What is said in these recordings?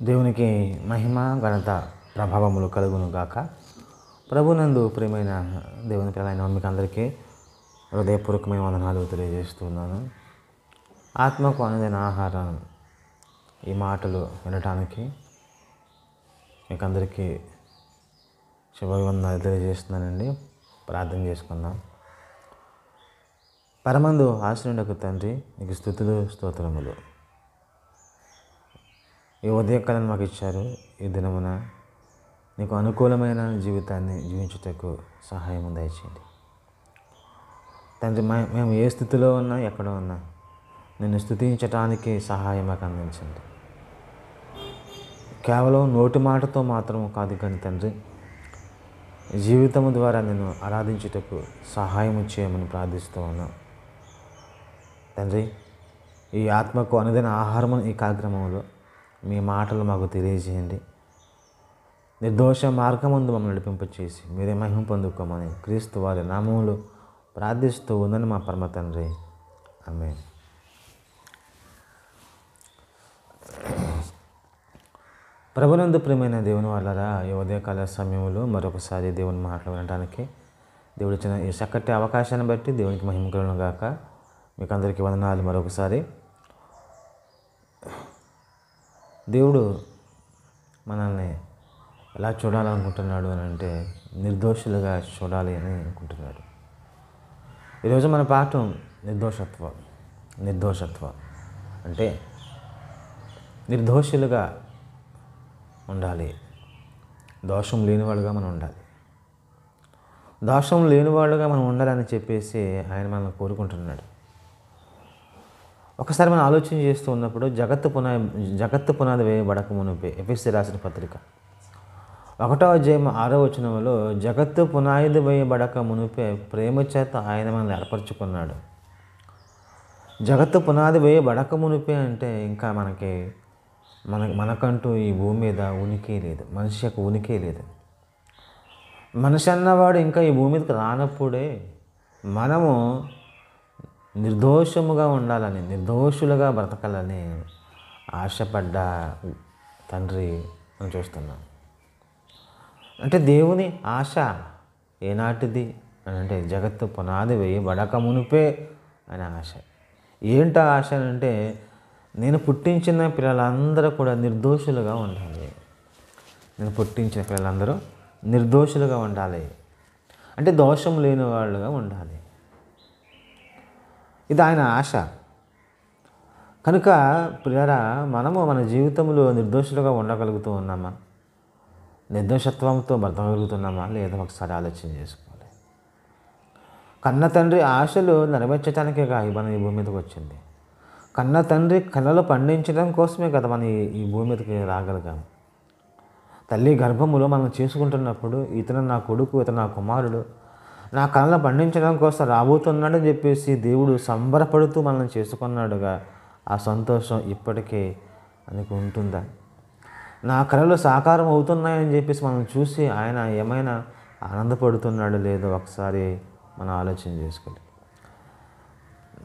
దేవునికి మహిమ ఘనత ప్రభావములు కలుగును గాక. ప్రభునందు ప్రియమైన దేవుని పిల్లలైన మీకు అందరికీ హృదయపూర్వకమైన వందనాలు తెలియజేస్తున్నాను. ఆత్మకు అనుదైన ఆహారం ఈ మాటలు వినటానికి మీకు అందరికీ శుభవందనాలు తెలియజేస్తున్నానండి. ప్రార్థన చేసుకుందాం. పరమందు ఆశ్రయుడకు తండ్రి, నీకు స్తుతులు స్తోత్రములు. ఈ ఉదయకాలం మాకు ఇచ్చారు. ఈ దినమున నీకు అనుకూలమైన జీవితాన్ని జీవించుటకు సహాయం దయచేయండి తండ్రి. మేము ఏ స్థితిలో ఉన్నా, ఎక్కడ ఉన్నా నిన్ను స్తుతించటానికి సహాయం మాకు అందించండి. కేవలం నోటి మాటతో మాత్రం కాదు కానీ తండ్రి, జీవితము ద్వారా నిన్ను ఆరాధించుటకు సహాయం చేయమని ప్రార్థిస్తూ ఉన్నాం తండ్రి. ఈ ఆత్మకు అనుదైన ఆహారము ఈ కార్యక్రమంలో మీ మాటలు మాకు తెలియజేయండి. నిర్దోష మార్గమందు మమ్మల్ని నడిపింపచేసి మీరే మహిమ పొందుకోమని క్రీస్తు వారి నామములు ప్రార్థిస్తూ ఉందని మా పరమ తండ్రి, ఆమేన్. ప్రభునందు ప్రియమైన దేవుని వాళ్ళరా, ఈ ఉదయకాల సమయంలో మరొకసారి దేవుని మాటలు వినడానికి దేవుడు ఇచ్చిన ఈ చక్కటి అవకాశాన్ని బట్టి దేవునికి మహిమ కలుగును గాక. మీకు అందరికీ వందనాలు. మరొకసారి దేవుడు మనల్ని ఎలా చూడాలనుకుంటున్నాడు అని అంటే, నిర్దోషులుగా చూడాలి అని అనుకుంటున్నాడు. ఈరోజు మన పాఠం నిర్దోషత్వం అంటే నిర్దోషులుగా ఉండాలి. దోషం లేనివాడుగా మనం ఉండాలి. దోషం లేనివాడుగా మనం ఉండాలని చెప్పేసి ఆయన మనల్ని కోరుకుంటున్నాడు. ఒకసారి మనం ఆలోచన చేస్తూ ఉన్నప్పుడు జగత్తు పునాది వేయబడక మునుపే, ఎఫెసీ రాసిన పత్రిక 1వ అధ్యాయం 6వ వచనంలో, జగత్తు పునాది వేయబడక మునుపే ప్రేమ చేత ఆయన మనల్ని ఏర్పరచుకున్నాడు. జగత్తు పునాది వేయబడక మునుపే అంటే ఇంకా మనకంటూ ఈ భూమి మీద ఉనికి లేదు, మనిషి యొక్క ఉనికి లేదు. మనిషి అన్నవాడు ఇంకా ఈ భూమి మీదకి రానప్పుడే మనము నిర్దోషముగా ఉండాలని, నిర్దోషులుగా బ్రతకాలని ఆశపడ్డ తండ్రి మనం చూస్తున్నాం. అంటే దేవుని ఆశ ఏనాటిది అని అంటే, జగత్తు పునాది వేయబడక మునిపే అనే ఆశ. ఏంటో ఆశ అంటే, నేను పుట్టించిన పిల్లలందరూ కూడా నిర్దోషులుగా ఉండాలి. నేను పుట్టించిన పిల్లలందరూ నిర్దోషులుగా ఉండాలి అంటే దోషం లేని వాళ్ళుగా ఉండాలి. ఇది ఆయన ఆశ. కనుక ప్రియరా, మనము మన జీవితంలో నిర్దోషులుగా ఉండగలుగుతూ ఉన్నామా? నిర్దోషత్వంతో బ్రతకగలుగుతున్నామా లేదా ఒకసారి ఆలోచన చేసుకోవాలి. కన్న తండ్రి ఆశలు నెరవేర్చడానికే మనం ఈ భూమి మీదకి వచ్చింది. కన్న తండ్రి కళలు పండించడం కోసమే కదా మనం ఈ భూమి మీదకి రాగలిగాం. తల్లి గర్భములో మనం చేసుకుంటున్నప్పుడు, ఇతను నా కొడుకు, ఇతను నా కుమారుడు, నా కళను పండించడం కోసం రాబోతున్నాడని చెప్పేసి దేవుడు సంబరపడుతూ మనల్ని చేసుకున్నాడుగా. ఆ సంతోషం ఇప్పటికే మనకు ఉంటుందా? నా కళలు సాకారం అవుతున్నాయని చెప్పేసి మనం చూసి ఆయన ఏమైనా ఆనందపడుతున్నాడు లేదో ఒకసారి మనం ఆలోచన చేసుకోవాలి.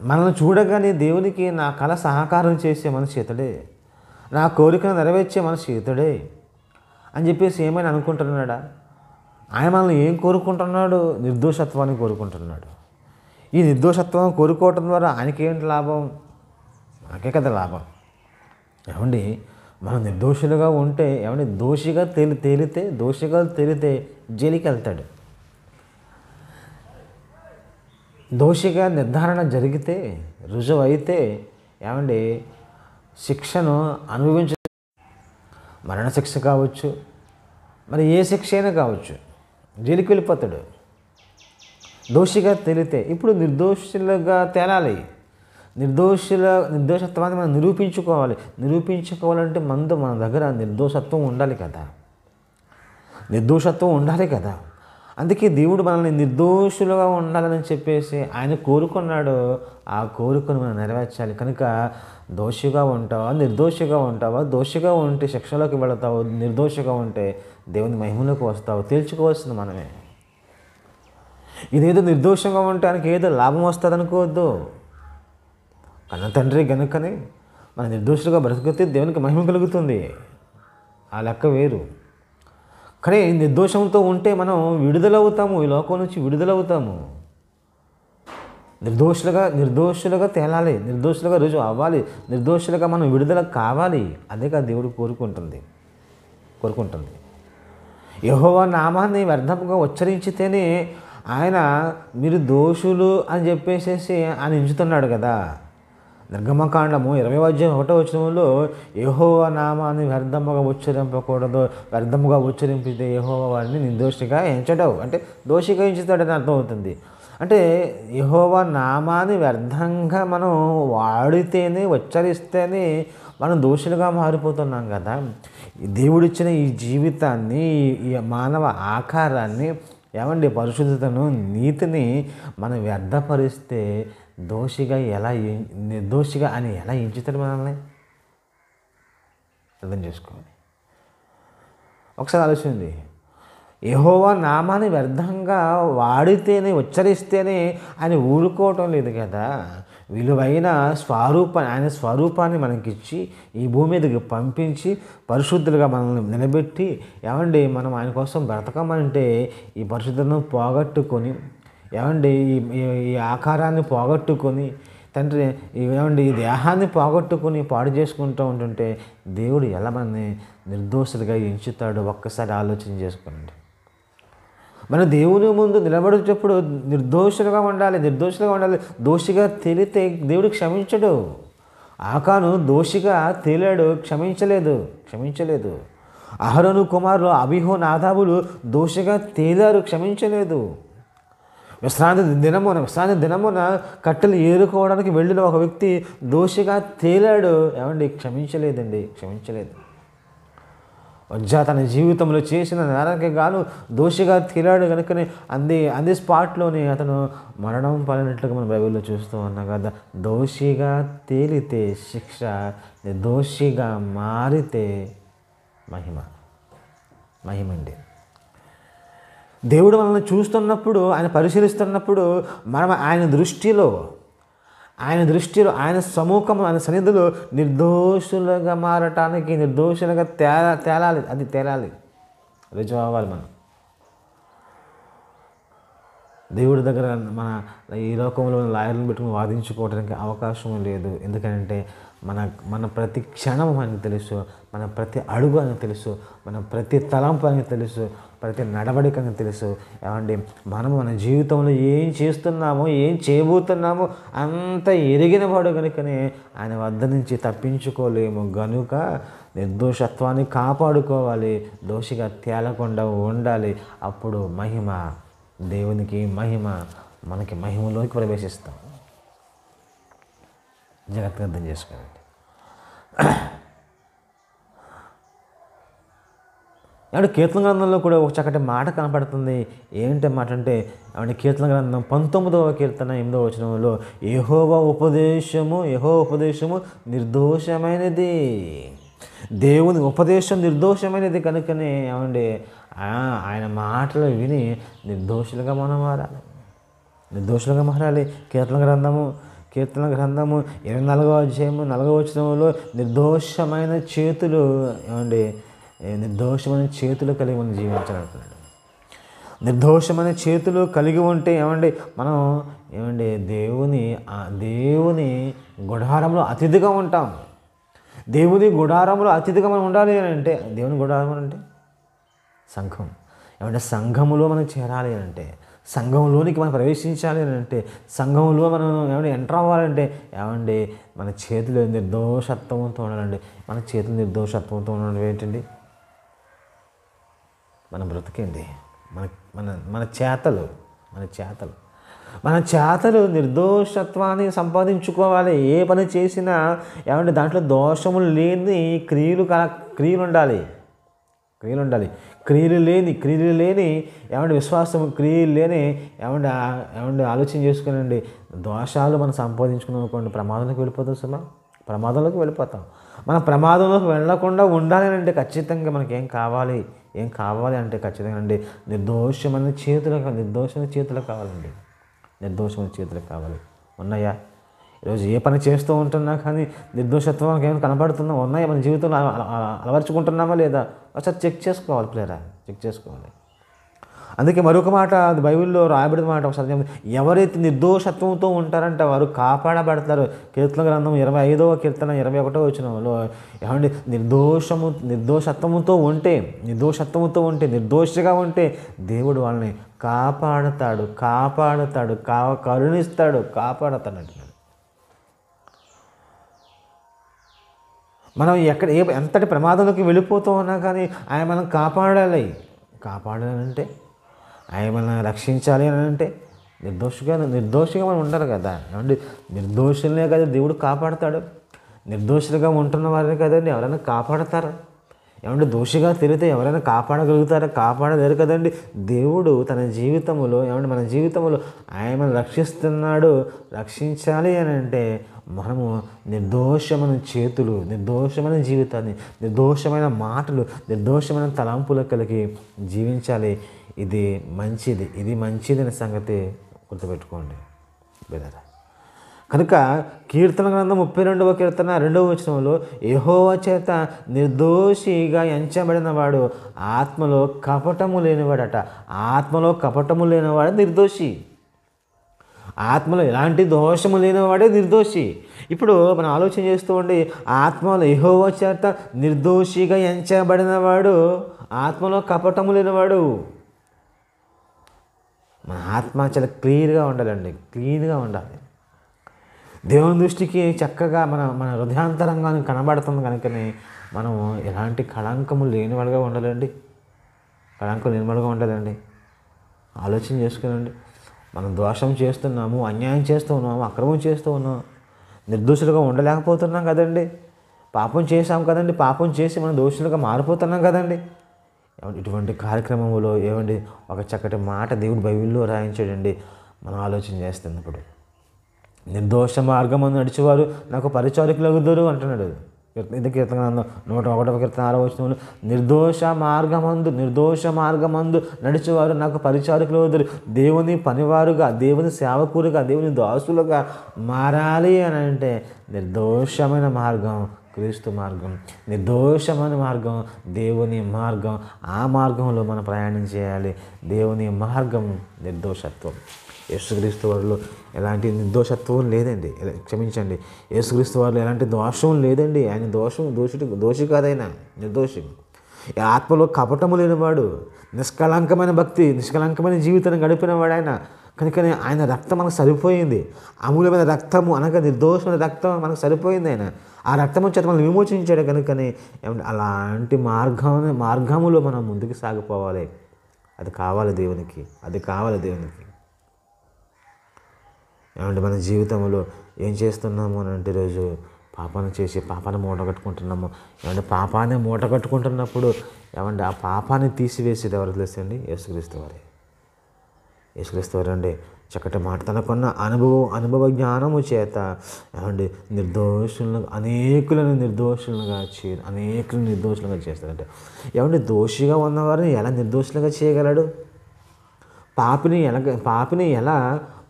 మనల్ని చూడగానే దేవునికి నా కళ సహకారం చేసే మనిషి ఇతడే, నా కోరికను నెరవేర్చే మనిషి ఇతడే అని చెప్పేసి ఏమైనా అనుకుంటున్నాడా? ఆయన మనల్ని ఏం కోరుకుంటున్నాడు? నిర్దోషత్వాన్ని కోరుకుంటున్నాడు. ఈ నిర్దోషత్వం కోరుకోవటం ద్వారా ఆయనకి ఏంటి లాభం? మనకే కదా లాభం. ఏమండి, మనం నిర్దోషులుగా ఉంటే, ఏమండి, దోషిగా తేలితే జైలుకి వెళ్తాడు. దోషిగా నిర్ధారణ జరిగితే, రుజువు అయితే, ఏమండి, శిక్షను అనుభవించ, మరణశిక్ష కావచ్చు, మరి ఏ శిక్ష అయినా కావచ్చు, జైలుకి వెళ్ళిపోతాడు. దోషిగా తేలితే ఇప్పుడు నిర్దోషులుగా తేలాలి. నిర్దోషత్వాన్ని మనం నిరూపించుకోవాలంటే మన దగ్గర నిర్దోషత్వం ఉండాలి కదా. అందుకే దేవుడు మనల్ని నిర్దోషులుగా ఉండాలని చెప్పేసి ఆయన కోరుకున్నాడు. ఆ కోరికను మనం నెరవేర్చాలి. కనుక దోషిగా ఉంటావా, నిర్దోషిగా ఉంటావా? దోషిగా ఉంటే శిక్షలోకి వెళతావు, నిర్దోషిగా ఉంటే దేవుని మహిమలోకి వస్తావు. తేల్చుకోవాల్సింది మనమే. ఇదేదో నిర్దోషంగా ఉంటే ఆయనకి ఏదో లాభం వస్తుంది అనుకోవద్దు. కన్న తండ్రి గనుకనే మన నిర్దోషులుగా బ్రతికితే దేవునికి మహిమ కలుగుతుంది. ఆ లెక్క వేరు. కానీ నిర్దోషంతో ఉంటే మనం విడుదలవుతాము, ఈ లోకం నుంచి విడుదలవుతాము. నిర్దోషులుగా తేలాలి, నిర్దోషులుగా రుజువు అవ్వాలి, నిర్దోషులుగా మనం విడుదల కావాలి. అదే కదా దేవుడు కోరుకుంటుంది. యెహోవా నామాన్ని వ్యర్థంగా ఉచ్చరించితేనే ఆయన మీరు దోషులు అని చెప్పేసేసి ఆయన ఎంచుతున్నాడు కదా. నిర్గమకాండము 20వ యెహోవా నామాన్ని వ్యర్థముగా ఉచ్చరింపకూడదు, వ్యర్థముగా ఉచ్చరింపితే యెహోవా వారిని నిర్దోషిగా ఎంచడం అంటే దోషిగా ఎంచుతాడని అర్థమవుతుంది. అంటే యెహోవా నామాన్ని వ్యర్థంగా మనం వాడితేనే, ఉచ్చరిస్తేనే మనం దోషులుగా మారిపోతున్నాం కదా. దేవుడిచ్చిన ఈ జీవితాన్ని, ఈ మానవ ఆకారాన్ని, ఏమండి పరిశుద్ధతను, నీతిని మనం వ్యర్థపరిస్తే నిర్దోషిగా అని ఎలా ఎంచుతాడు మనల్ని? అర్థం చేసుకోవాలి. ఒకసారి ఆలోచించండి. యెహోవా నామాన్ని వ్యర్థంగా వాడితేనే, ఉచ్చరిస్తేనే ఆయన ఊరుకోవటం లేదు కదా. విలువైన ఆయన స్వరూపాన్ని మనకిచ్చి ఈ భూమి మీదకి పంపించి పరిశుద్ధులుగా మనల్ని నిలబెట్టి, ఏమండి మనం ఆయన కోసం బ్రతకమంటే ఈ పరిశుద్ధతను పోగొట్టుకొని, ఏమండి ఈ ఆకారాన్ని పోగొట్టుకొని, తండ్రి ఏమండి ఈ దేహాన్ని పోగొట్టుకొని పాడు చేసుకుంటూ ఉంటుంటే దేవుడు ఎలా మనల్ని నిర్దోషులుగా ఎంచుతాడో ఒక్కసారి ఆలోచన చేసుకోండి. మన దేవుని ముందు నిలబడేటప్పుడు నిర్దోషులుగా ఉండాలి. దోషిగా తేలితే దేవుడు క్షమించడు. ఆకాను దోషిగా తేలాడు, క్షమించలేదు. అహరోను కుమారులు అబీహు నాదాబులు దోషిగా తేలారు, క్షమించలేదు. విశ్రాంతి దినమున కట్టెలు ఏరుకోవడానికి వెళ్ళిన ఒక వ్యక్తి దోషిగా తేలాడు, ఏమండి క్షమించలేదు. వజ్జా తన జీవితంలో చేసిన నేరానికి గాను దోషిగా తేలాడు కనుకనే అంది స్పాట్లోనే అతను మరణం పాలినట్లుగా మనం బైబిల్లో చూస్తూ ఉన్నాం కదా. దోషిగా తేలితే శిక్ష, దోషిగా మారితే మహిమండి. దేవుడు మనల్ని చూస్తున్నప్పుడు, ఆయన పరిశీలిస్తున్నప్పుడు మనం ఆయన దృష్టిలో ఆయన సముఖం, ఆయన సన్నిధిలో నిర్దోషులుగా మారటానికి, నిర్దోషులుగా తేలాలి, రుజువు అవ్వాలి. మనం దేవుడి దగ్గర ఈ లోకంలో లాయర్లను పెట్టుకుని వాదించుకోవడానికి అవకాశం లేదు. ఎందుకంటే మన ప్రతి క్షణం ఆయనకు తెలుసు, మన ప్రతి అడుగు ఆయనకు తెలుసు, మన ప్రతి తలంపు ఆయనకు తెలుసు, ప్రతి నడవడిక ఆయనకు తెలుసు. ఏమండి మనం మన జీవితంలో ఏం చేస్తున్నామో, ఏం చేయబోతున్నామో అంత ఎరిగిన వాడు కనుకనే ఆయన వద్ద నుంచి తప్పించుకోలేము. గనుక నిర్దోషత్వాన్ని కాపాడుకోవాలి, దోషిగా తేలకుండా ఉండాలి. అప్పుడు దేవునికి మనకి మహిమలోకి ప్రవేశిస్తాం. జాగ్రత్తగా అర్థం చేసుకోండి. ఏమంటే కీర్తన గ్రంథంలో కూడా ఒక చక్కటి మాట కనపడుతుంది. ఏంటి మాట అంటే, ఏమంటే కీర్తన గ్రంథం 19వ కీర్తన 8వ వచనంలో యెహోవా ఉపదేశము నిర్దోషమైనది. దేవుని ఉపదేశం నిర్దోషమైనది కనుకనే ఏమండి ఆయన మాటలు విని నిర్దోషులుగా మనం మారాలి. కీర్తన గ్రంథము 24వ అధ్యాయము 4వ వచనంలో నిర్దోషమైన చేతులు కలిగి మనం జీవించాలంటున్నాడు. నిర్దోషమైన చేతులు కలిగి ఉంటే మనం దేవుని గుడారంలో అతిథిగా ఉంటాం. దేవుని గుడారంలో అతిథిగా మనం ఉండాలి అని అంటే, దేవుని గుడారం అంటే సంఘం. సంఘములో మనం చేరాలి అని అంటే, సంఘంలోనికి మనం ప్రవేశించాలి అని అంటే, సంఘంలో మనం ఎంటర్ అవ్వాలంటే మన చేతులు నిర్దోషత్వంతో ఉండాలండి. మన చేతులు నిర్దోషత్వంతో ఉండడం ఏంటండి? మన బ్రతికేండి, మన చేతలు నిర్దోషత్వాన్ని సంపాదించుకోవాలి. ఏ పని చేసినా దాంట్లో దోషములు లేని క్రియలు ఉండాలి. క్రియలు లేని విశ్వాసం, క్రియలు లేని ఆలోచన చేసుకునండి. దోషాలు మనం సంపాదించుకున్నాం అనుకోండి, ప్రమాదంలోకి వెళ్ళిపోతాం. మనం ప్రమాదంలోకి వెళ్ళకుండా ఉండాలి అంటే ఖచ్చితంగా మనకి ఏం కావాలి అంటే ఖచ్చితంగా నిర్దోషమైన చేతులు కావాలండి. ఉన్నాయా? ఈరోజు ఏ పని చేస్తూ ఉంటున్నా కానీ నిర్దోషత్వం ఏమైనా కనబడుతున్నా ఉన్నాయా మన జీవితంలో అలవర్చుకుంటున్నామా లేదా ఒకసారి చెక్ చేసుకోవాలి ప్లేరా, చెక్ చేసుకోవాలి. అందుకే మరొక మాట అది బైబిల్లో రాయబడిన మాట ఒకసారి ఎవరైతే నిర్దోషత్వంతో ఉంటారంటే వారు కాపాడబడతారు. కీర్తన గ్రంథం 25వ కీర్తన 21వ వచనంలో ఏమండి నిర్దోషత్వంతో ఉంటే నిర్దోషిగా ఉంటే దేవుడు వాళ్ళని కాపాడతాడు, కరుణిస్తాడు, కాపాడతాడు అంటున్నాడు. మనం ఎంతటి ప్రమాదంలోకి వెళ్ళిపోతూ ఉన్నా కానీ ఆయన మనం కాపాడాలంటే ఆయన మనం రక్షించాలి అని అంటే నిర్దోషిగా మనం ఉండాలి కదా. ఏమండి నిర్దోషులనే కదా దేవుడు కాపాడతాడు. నిర్దోషులుగా ఉంటున్న వారిని కదండి ఎవరైనా కాపాడతారు. ఏమంటే దోషిగా తిరిగితే ఎవరైనా కాపాడగలుగుతారా? కాపాడలేరు కదండి. దేవుడు తన జీవితంలో మన జీవితంలో ఆయన రక్షిస్తున్నాడు. రక్షించాలి అని అంటే మనము నిర్దోషమైన చేతులు, నిర్దోషమైన జీవితాన్ని, నిర్దోషమైన మాటలు, నిర్దోషమైన తలంపులు కలిగి జీవించాలి. ఇది మంచిది అనే సంగతి గుర్తుపెట్టుకోండి బెదరా. కనుక కీర్తన గ్రంథం 32వ కీర్తన 2వ వచనంలో యెహోవా చేత నిర్దోషిగా ఎంచబడిన వాడు ఆత్మలో కపటము లేనివాడట. ఆత్మలో కపటము లేనివాడు నిర్దోషి. ఆత్మలో ఎలాంటి దోషము లేనివాడే నిర్దోషి. ఇప్పుడు మనం ఆలోచన చేస్తూ ఉండి ఆత్మలో యెహోవా చేత నిర్దోషిగా ఎంచబడిన వాడు ఆత్మలో కపటము లేనివాడు. మన ఆత్మ చాలా క్లీన్గా ఉండాలి. దేవుని దృష్టికి చక్కగా మన హృదయాంతరంగానికి కనబడుతుంది కనుకనే మనం ఎలాంటి కళంకము లేనివాడుగా ఉండాలండి. ఆలోచన చేసుకునండి. మనం దోషం చేస్తున్నాము, అన్యాయం చేస్తూ ఉన్నాము, అక్రమం చేస్తూ ఉన్నాము, నిర్దోషులుగా ఉండలేకపోతున్నాం కదండి. పాపం చేసాం కదండి. పాపం చేసి మనం దోషులుగా మారిపోతున్నాం కదండి. ఇటువంటి కార్యక్రమంలో ఒక చక్కటి మాట దేవుడు బైబిల్లో రాయించాడండి. మనం ఆలోచన చేస్తున్నప్పుడు నిర్దోష మార్గమందు నడిచేవారు నాకు పరిచారకులు అవుతారు అంటున్నాడు. ఇది కీర్తన 101వ కీర్తన 6వ వచనంలో నిర్దోష మార్గమందు నడిచేవారు నాకు పరిచారకులు అవుతారు. దేవుని పనివారుగా, దేవుని సేవకులుగా, దేవుని దాసులుగా మారాలి అని అంటే నిర్దోషమైన మార్గం క్రీస్తు మార్గం, నిర్దోషమైన మార్గం దేవుని మార్గం. ఆ మార్గంలో మనం ప్రయాణం చేయాలి. దేవుని మార్గం నిర్దోషత్వం. యేసుక్రీస్తు వారిలో ఎలాంటి నిర్దోషత్వం లేదండి. క్షమించండి, యేసుక్రీస్తు వారిలో ఎలాంటి దోషం లేదండి. ఆయన దోషి కాదైనా నిర్దోషి. ఆత్మలో కపటము లేనివాడు, నిష్కళంకమైన భక్తి, నిష్కళంకమైన జీవితాన్ని గడిపినవాడు ఆయన. కనుకనే ఆయన రక్తం మనకు సరిపోయింది. అమూల్యమైన రక్తము అనగా నిర్దోషమైన రక్తం మనకు సరిపోయింది. ఆయన ఆ రక్తము చేత మనం విమోచించాడు. కనుకనే అలాంటి మార్గములో మనం ముందుకు సాగిపోవాలి. అది కావాలి దేవునికి. మన జీవితంలో ఏం చేస్తున్నాము అని అంటే ఈరోజు పాపాన్ని చేసి పాపాన్ని మూట కట్టుకుంటున్నాము. పాపాన్ని మూట కట్టుకుంటున్నప్పుడు ఆ పాపాన్ని తీసివేసేది ఎవరు తెలుసండి? యేసుక్రీస్తు వారు అండి. చక్కటి మాట తనకున్న అనుభవ జ్ఞానము చేత అనేకులను నిర్దోషులుగా చేస్తారంటే దోషిగా ఉన్నవారిని ఎలా నిర్దోషులుగా చేయగలడు? పాపిని ఎలా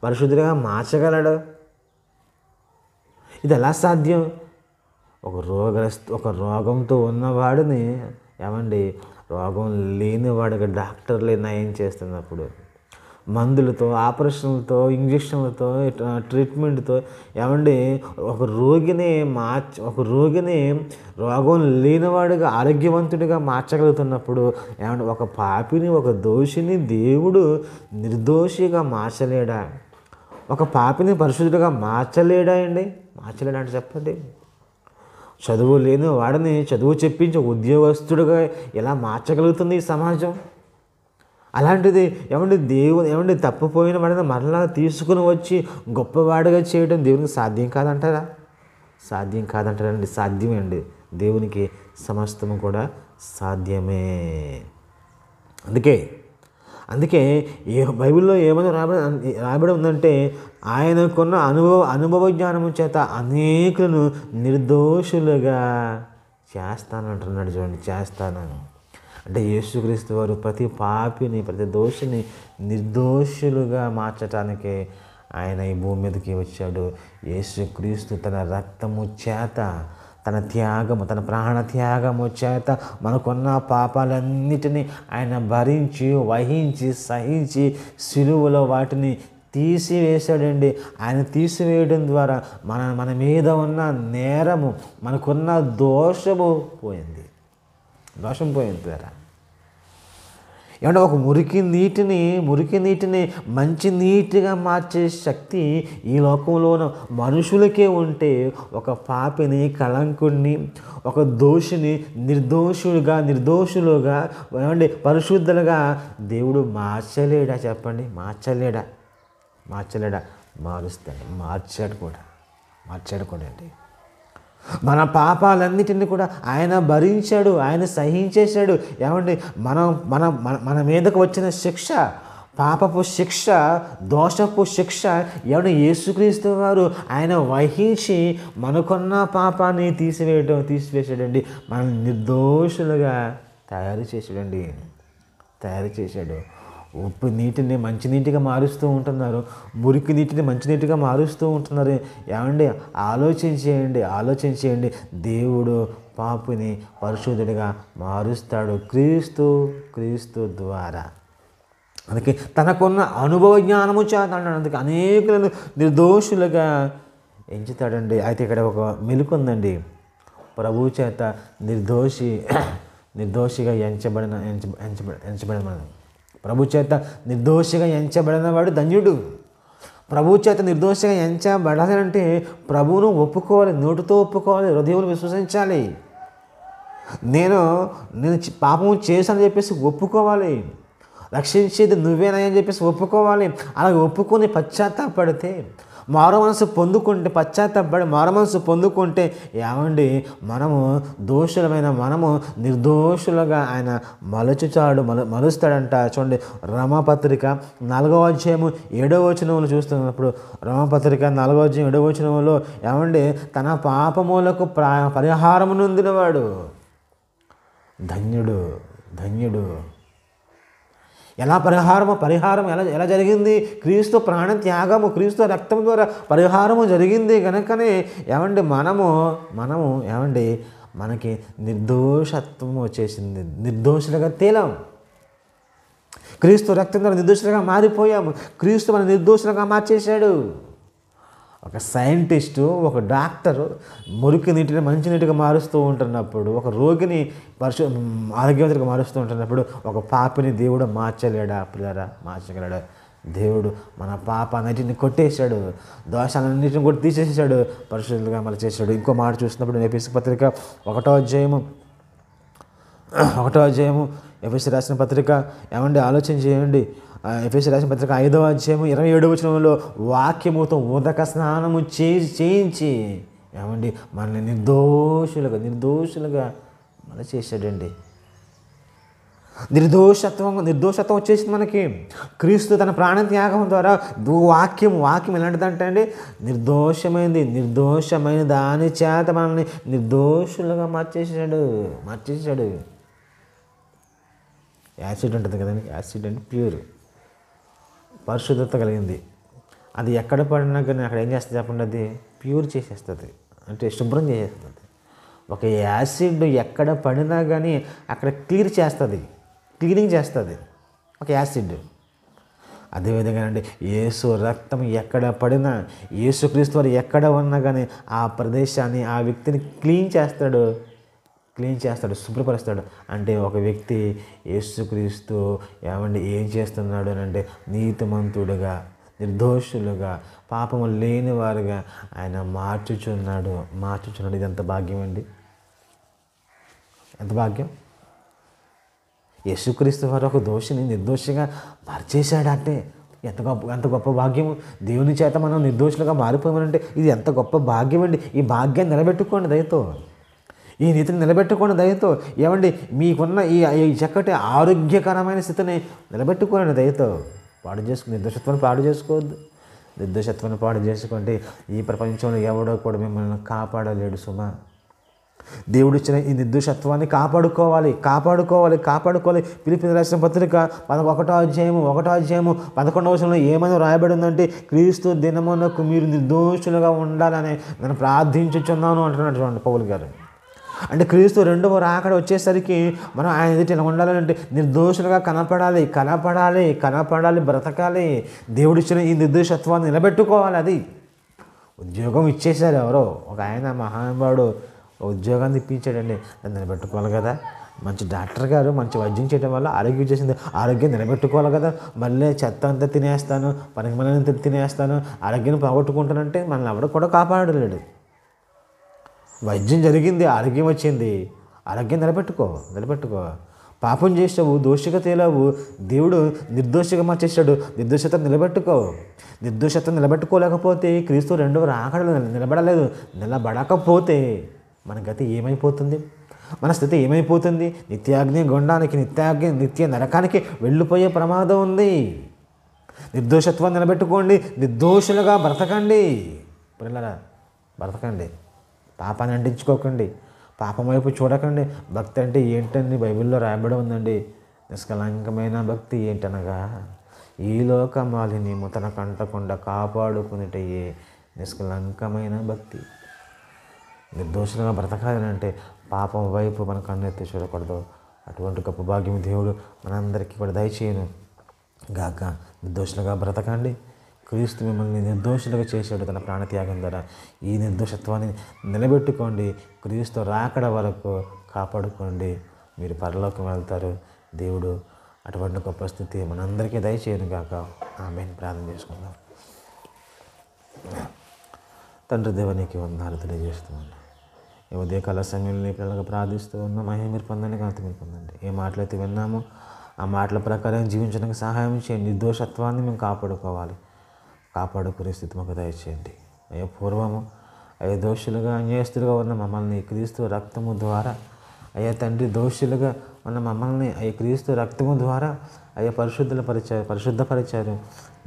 పరిశుద్ధిగా మార్చగలడు? ఇది ఎలా సాధ్యం? ఒక రోగంతో ఉన్నవాడిని రోగం లేనివాడిగా డాక్టర్లే నయం చేస్తున్నప్పుడు మందులతో, ఆపరేషన్లతో, ఇంజక్షన్లతో, ట్రీట్మెంట్తో ఒక రోగిని రోగం లేనివాడిగా ఆరోగ్యవంతుడిగా మార్చగలుగుతున్నప్పుడు ఒక పాపిని, ఒక దోషిని దేవుడు నిర్దోషిగా మార్చలేడా? ఒక పాపిని పరిశుద్ధుడిగా మార్చలేడా అంటే చెప్పండి. చదువు లేని వాడిని చదువు చెప్పించి ఉద్యోగస్తుడిగా ఎలా మార్చగలుగుతుంది ఈ సమాజం? అలాంటిది దేవుడు తప్పిపోయిన వాడిని మరలా తీసుకుని వచ్చి గొప్పవాడిగా చేయడం దేవునికి సాధ్యం కాదంటారా? సాధ్యమే అండి. దేవునికి సమస్తము కూడా సాధ్యమే. అందుకే బైబిల్లో ఏమైనా రాయబడి ఉందంటే ఆయనకున్న అనుభవ జ్ఞానము చేత అనేకులను నిర్దోషులుగా చేస్తానంటున్నాడు. చూడండి, చేస్తానని అంటే యేసుక్రీస్తు వారు ప్రతి పాపిని, ప్రతి దోషిని నిర్దోషులుగా మార్చటానికి ఆయన ఈ భూమి మీదకి వచ్చాడు. యేసుక్రీస్తు తన రక్తము చేత, తన త్యాగము, తన ప్రాణ త్యాగము చేత మనకున్న పాపాలన్నిటినీ ఆయన భరించి, వహించి, సహించి సిలువలో వాటిని తీసివేశాడండి. ఆయన తీసివేయడం ద్వారా మన మీద ఉన్న నేరము, మనకున్న దోషము పోయింది. దోషం పోయింది ద్వారా ఏమంటే ఒక మురికి నీటిని మంచి నీటిగా మార్చే శక్తి ఈ లోకంలోన మనుషులకే ఉంటే, ఒక పాపిని, కళంకుడిని, ఒక దోషిని నిర్దోషులుగా ఏమండి పరిశుద్ధులుగా దేవుడు మార్చలేడా? చెప్పండి, మార్చలేడా? మార్చాడు కూడా అండి. మన పాపాలన్నిటిని కూడా ఆయన భరించాడు, ఆయన సహించేశాడు. ఏమండి మన మీదకు వచ్చిన శిక్ష, పాపపు శిక్ష, దోషపు శిక్ష ఏమంటే యేసుక్రీస్తు వారు ఆయన వహించి మనకున్న పాపాన్ని తీసివేశాడండి. మనం నిర్దోషులుగా తయారు చేశాడు. ఉప్పు నీటిని మంచినీటిగా మారుస్తూ ఉంటున్నారు, మురికి నీటిని మంచినీటిగా మారుస్తూ ఉంటున్నారు. ఏమండి ఆలోచించేయండి. దేవుడు పాపిని పరిశుద్ధుడిగా మారుస్తాడు క్రీస్తు ద్వారా. అందుకే తనకున్న అనుభవ జ్ఞానము చేత అన్నాడు. అందుకే అనేకులను నిర్దోషులుగా ఎంచుతాడండి. అయితే ఇక్కడ ఒక మెలుకు ఉందండి. ప్రభువు చేత నిర్దోషిగా ఎంచబడిన ప్రభు చేత నిర్దోషిగా ఎంచబడిన వాడు ధన్యుడు. ప్రభు చేత నిర్దోషిగా ఎంచబడాలంటే ప్రభువును ఒప్పుకోవాలి, నోటితో ఒప్పుకోవాలి, హృదయంలో విశ్వసించాలి. నేను పాపము చేశానని చెప్పేసి ఒప్పుకోవాలి. రక్షించేది నువ్వేనని చెప్పేసి ఒప్పుకోవాలి. అలాగే ఒప్పుకొని పశ్చాత్తాపడితే, మారు మనసు పొందుకుంటే, మారు మనసు పొందుకుంటే ఏమండి మనము నిర్దోషులుగా ఆయన మలుస్తాడంట. చూడండి, రోమాపత్రిక 4వ అధ్యాయము 7వ వచనంలో చూస్తున్నప్పుడు, రోమాపత్రిక 4వ అధ్యాయం 7వ వచనంలో ఏమండి తన పాపములకు పరిహారము నొందినవాడు ధన్యుడు. ఎలా పరిహారం ఎలా జరిగింది? క్రీస్తు ప్రాణ త్యాగము, క్రీస్తు రక్తం ద్వారా పరిహారము జరిగింది కనుకనే ఏమండి మనము ఏమండి మనకి నిర్దోషత్వం వచ్చేసింది. నిర్దోషులుగా తేలాం. క్రీస్తు రక్తం ద్వారా నిర్దోషులుగా మారిపోయాము. క్రీస్తు మన నిర్దోషులుగా మార్చేశాడు. ఒక సైంటిస్టు, ఒక డాక్టరు మురికి నీటిని మంచినీటిగా మారుస్తూ ఉంటున్నప్పుడు, ఒక రోగిని ఆరోగ్యవంతుడిగా మారుస్తూ ఉంటున్నప్పుడు, ఒక పాపిని దేవుడు మార్చలేడా? మార్చగలడా? దేవుడు మన పాపాన్నిటిని కొట్టేశాడు, దోషాలన్నింటిని కూడా తీసేసాడు, పరిశుద్ధులుగా మళ్ళీ చేశాడు. ఇంకో మాట చూసినప్పుడు ఎఫెసీ పత్రిక 1వ అధ్యాయము ఎఫెసీ రాసిన పత్రిక ఏమండి ఆలోచన చేయండి. ఎఫెసీ రాసిన పత్రిక 5వ అధ్యాయము 27వ వచనంలో వాక్యముతో ఉదక స్నానము చేయించి ఏమండి మనల్ని నిర్దోషులుగా మన చేశాడండి. నిర్దోషత్వం వచ్చేసింది మనకి. క్రీస్తు తన ప్రాణ త్యాగం ద్వారా వాక్యం ఎలాంటిదంటే అండి, నిర్దోషమైన దాని చేత మనల్ని నిర్దోషులుగా మార్చేసాడు. యాసిడ్ ఉంటుంది కదండి, యాసిడ్ అంటే ప్యూర్, పరిశుద్ధత కలిగింది. అది ఎక్కడ పడినా కానీ అక్కడ ఏం చేస్తుంది చెప్పండి, అది ప్యూర్ చేసేస్తుంది, అంటే శుభ్రం చేసేస్తుంది. ఒక యాసిడ్ ఎక్కడ పడినా కానీ అక్కడ క్లీనింగ్ చేస్తుంది ఒక యాసిడ్. అదేవిధంగా అండి యేసు రక్తం ఎక్కడ పడినా, యేసుక్రీస్తు వారు ఎక్కడ ఉన్నా కానీ ఆ ప్రదేశాన్ని, ఆ వ్యక్తిని క్లీన్ చేస్తాడు, శుభ్రపరుస్తాడు. అంటే ఒక వ్యక్తి యేసుక్రీస్తు ఏమండి ఏం చేస్తున్నాడు అని అంటే, నీతిమంతుడుగా, నిర్దోషులుగా, పాపము లేని వారుగా ఆయన మార్చుచున్నాడు. ఇది ఎంత భాగ్యం అండి, ఎంత భాగ్యం. యేసుక్రీస్తు వారు ఒక దోషిని నిర్దోషిగా మార్చేశాడంటే ఎంత గొప్ప భాగ్యము. దేవుని చేత మనం నిర్దోషులుగా మారిపోయామంటే ఇది ఎంత గొప్ప భాగ్యం అండి. ఈ భాగ్యాన్ని నిలబెట్టుకోండి దయతో, ఈ నీతిని నిలబెట్టుకోండి దయతో. ఏమండి మీకున్న ఈ చక్కటి ఆరోగ్యకరమైన స్థితిని నిలబెట్టుకోండి దయతో. నిర్దోషత్వాన్ని పాడు చేసుకోవద్దు. నిర్దోషత్వాన్ని పాడు చేసుకుంటే ఈ ప్రపంచంలో ఎవడో కూడా మిమ్మల్ని కాపాడలేడు సుమా. దేవుడిచ్చిన ఈ నిర్దోషత్వాన్ని కాపాడుకోవాలి. ఫిలిప్పీయులకు రాసిన పత్రిక 1 అధ్యాయము 11వ వచనంలో ఏమని రాయబడి ఉందంటే, క్రీస్తు దినమునకు మీరు నిర్దోషులుగా ఉండాలని నేను ప్రార్థించుచున్నాను అంటున్నాడు చూడండి పౌలు గారు. అంటే క్రీస్తు రెండవ రాకడ వచ్చేసరికి మనం ఆయన ఎదుట ఇలా ఉండాలంటే నిర్దోషులుగా కనపడాలి, బ్రతకాలి. దేవుడిచ్చిన ఈ నిర్దోషత్వాన్ని నిలబెట్టుకోవాలి. అది ఉద్యోగం ఇచ్చేశారు ఎవరో ఒక ఆయన మహానుభావుడు ఉద్యోగాన్ని ఇప్పించాడండి, అది నిలబెట్టుకోవాలి కదా. మంచి డాక్టర్ గారు మంచి వైద్యం చేయడం వల్ల ఆరోగ్యం చేసింది, ఆరోగ్యం నిలబెట్టుకోవాలి కదా. మళ్ళీ చెత్త అంతా తినేస్తాను, పనికిమాలినంత తినేస్తాను, ఆరోగ్యాన్ని పోగొట్టుకుంటానంటే మనల్ని ఎవడు కూడా కాపాడలేడు. వైద్యం జరిగింది, ఆరోగ్యం వచ్చింది, ఆరోగ్యం నిలబెట్టుకో. పాపం చేసావు, దోషిగా తేలావు, దేవుడు నిర్దోషిగా మార్చేశాడు. నిర్దోషత నిలబెట్టుకోలేకపోతే క్రీస్తు రెండవ రాకడ నిలబడకపోతే మన గతి ఏమైపోతుంది, మన స్థితి ఏమైపోతుంది? నిత్యాగ్ని గుండానికి, నిత్య నరకానికి వెళ్ళిపోయే ప్రమాదం ఉంది. నిర్దోషత్వాన్ని నిలబెట్టుకోండి, నిర్దోషులుగా బ్రతకండి. పిల్లరా బ్రతకండి, పాపాన్ని అంటించుకోకండి, పాపం వైపు చూడకండి. భక్తి అంటే ఏంటండి? బైబిల్లో రాయబడి ఉందండి, నిష్కలంకమైన భక్తి ఏంటనగా ఈ లోక మాలిన్యము తనకు అంటకుండా కాపాడుకునేటయే నిష్కలంకమైన భక్తి. నిర్దోషులుగా బ్రతకాలంటే పాపం వైపు మన కన్నెత్తి చూడకూడదు. అటువంటి గొప్ప భాగ్యం దేవుడు మనందరికీ కూడా దయచేయను గాక. నిర్దోషులుగా బ్రతకండి. క్రీస్తు మిమ్మల్ని నిర్దోషులుగా చేశాడు తన ప్రాణత్యాగం ద్వారా. ఈ నిర్దోషత్వాన్ని నిలబెట్టుకోండి. క్రీస్తు రాకడ వరకు కాపాడుకోండి, మీరు పరలోకం వెళ్తారు. దేవుడు అటువంటి గొప్ప స్థితి మనందరికీ దయచేయను గాక. ఆమేన్. ప్రార్థన చేసుకుందాం. తండ్రి దేవానికి వందనాలు తెలియజేస్తున్నాను. ఈ ఉదయకాల సమయంలో పిల్లలకు ప్రార్థిస్తూ ఉన్న మహిమ మీరు పొందండి, కాంతి మీరు పొందండి. ఏ మాటలైతే విన్నామో ఆ మాటల ప్రకారం జీవించడానికి సహాయం చేయండి. నిర్దోషత్వాన్ని మేము కాపాడుకునే స్థితి మాకు దయచేయండి. అయ్యా పూర్వము దోషులుగా అన్యాయస్తులుగా ఉన్న మమ్మల్ని క్రీస్తు రక్తము ద్వారా తండ్రి దోషులుగా ఉన్న మమ్మల్ని క్రీస్తు రక్తము ద్వారా పరిశుద్ధపరిచారు,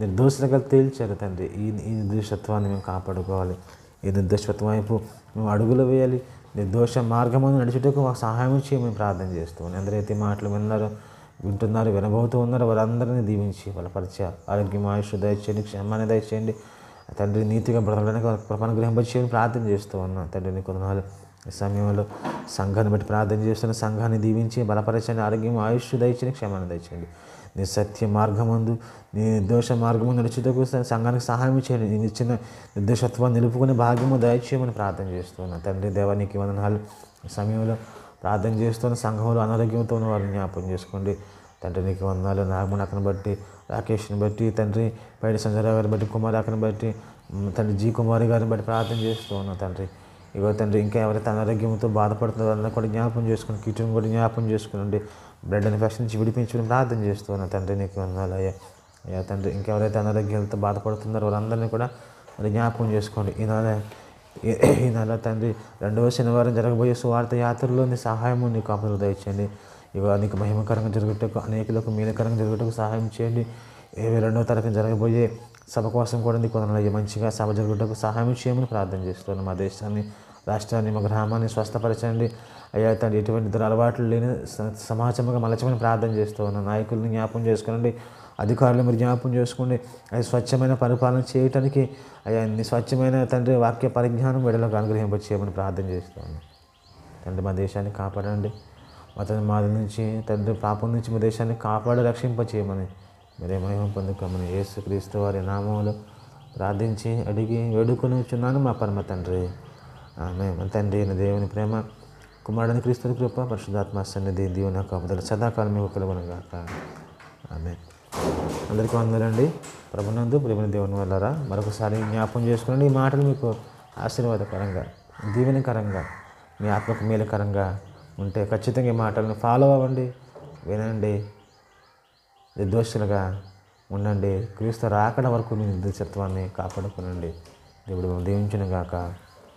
నిర్దోషులుగా తేల్చారు తండ్రి. ఈ నిర్దోషత్వాన్ని మేము కాపాడుకోవాలి. ఈ నిర్దోషత్వం వైపు మేము అడుగులు వేయాలి. నిర్దోష మార్గమును నడిచేటకు మాకు సహాయం చేయమని ప్రార్థన చేస్తున్నాను. ఎందరైతే మాటలు వింటున్నారు, వినబోతూ ఉన్నారు, వారందరినీ దీవించి బలపరిచే ఆరోగ్యం, ఆయుష్ దయచేయండి, క్షేమాన్ని దయచేయండి తండ్రి. నీతిగా బ్రతకడానికి కృపను గ్రహింపచేయని ప్రార్థన చేస్తూ ఉన్నాను తండ్రి. నీ కొందనాలు ఈ సమయంలో సంఘాన్ని బట్టి ప్రార్థన చేస్తున్న సంఘాన్ని దీవించి బలపరచండి, ఆరోగ్యం, ఆయుష్ దయచేయండి, క్షేమాన్ని దయచేయండి. నీ సత్య మార్గమందు, నీ నిర్దోష మార్గము నడుచుటకు సంఘానికి సహాయం చేయండి. నేను ఇచ్చిన నిర్దోషత్వాన్ని నిలుపుకునే భాగ్యము దయచేయమని ప్రార్థన చేస్తున్నాను తండ్రి. దేవానికి వందనాలు. ఈ సమయంలో ప్రార్థన చేస్తున్న సంఘంలో అనారోగ్యంతో ఉన్న వారిని జ్ఞాపకం చేసుకోండి తండ్రి. నీకు వందనాలు. నాగమణకను బట్టి, రాకేష్ని బట్టి తండ్రి, పైడి సంజయరావు గారిని బట్టి, కుమారాకని బట్టి తండ్రి, జీ కుమారి గారిని బట్టి ప్రార్థన చేస్తూ ఉన్నాను తండ్రి. ఇగో తండ్రి, ఇంకా ఎవరైతే అనారోగ్యంతో బాధపడుతున్నారో వాళ్ళని కూడా జ్ఞాపకం చేసుకుని, కిటును కూడా జ్ఞాపకం చేసుకునండి. బ్లడ్ ఇన్ఫెక్షన్ నుంచి విడిపించుకుని ప్రార్థన చేస్తూ ఉన్నాను తండ్రి. నీకు వందనాలు అయ్యా తండ్రి. ఇంకెవరైతే అనారోగ్యాలతో బాధపడుతున్నారో వాళ్ళందరినీ కూడా మరి జ్ఞాపకం చేసుకోండి. ఈ నెల తండ్రి 2వ శనివారం జరగబోయే సువార్త యాత్రలో నీ సహాయము, నీ కాపుదల దయచేయండి. ఇవాళ నీకు మహిమకరంగా జరుగుటకు, అనేకులకు మేలుకరంగా జరుగుటకు సహాయం చేయండి. 22వ తారీఖున జరగబోయే సభ కోసం కూడా నీకు వందనాలు. మంచిగా సభ జరుగుటకు సహాయం చేయమని ప్రార్థన చేస్తున్నాను. మా దేశాన్ని, రాష్ట్రాన్ని, మా గ్రామాన్ని స్వస్థపరచండి అయ్యా తండ్రి. ఎటువంటి ఇతర అలవాట్లు లేని సమాజంగా మలచమని ప్రార్థన చేస్తూ ఉన్నాను. నాయకుల్ని జ్ఞాపకం చేసుకోండి, అధికారులు మీరు జ్ఞాపకం చేసుకోండి. అది స్వచ్ఛమైన పరిపాలన చేయటానికి అయ్యా నీ స్వచ్ఛమైన తండ్రి వాక్య పరిజ్ఞానం విడలకు అనుగ్రహింపచేయమని ప్రార్థన చేస్తున్నాను తండ్రి. మా దేశాన్ని కాపాడండి. మా నుంచి తండ్రి పాపం నుంచి మా దేశాన్ని కాపాడి రక్షింపచేయమని మీరే మహిమ పొందుకోమని యేసుక్రీస్తు వారి నామములో ప్రార్థించి అడిగి వేడుకొనిచున్నాను మా పరమ తండ్రి. ఆమేన్. తండ్రి అయిన దేవుని ప్రేమ, కుమారుడైన క్రీస్తు కృప, పరిశుద్ధాత్మ సన్నిధి, దీవెన కాపుదల సదాకాలం మీకు కలుగునుగాక. ఆమేన్. అందరికీ వందనండి. ప్రభునందు ప్రేమ దేవుని వల్లరా మరొకసారి జ్ఞాపకం చేసుకోండి. ఈ మాటలు మీకు ఆశీర్వాదకరంగా, దీవెనకరంగా, మీ ఆత్మకు మేలుకరంగా ఉంటే ఖచ్చితంగా ఈ మాటలను ఫాలో అవ్వండి, వినండి, నిర్దోషులుగా ఉండండి. క్రీస్తు రాకడ వరకు మీ నిర్దోషత్వాన్ని కాపాడుకునండి. దేవుడు దీవించును గాక.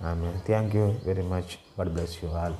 Amen. Thank you very much. God bless you all.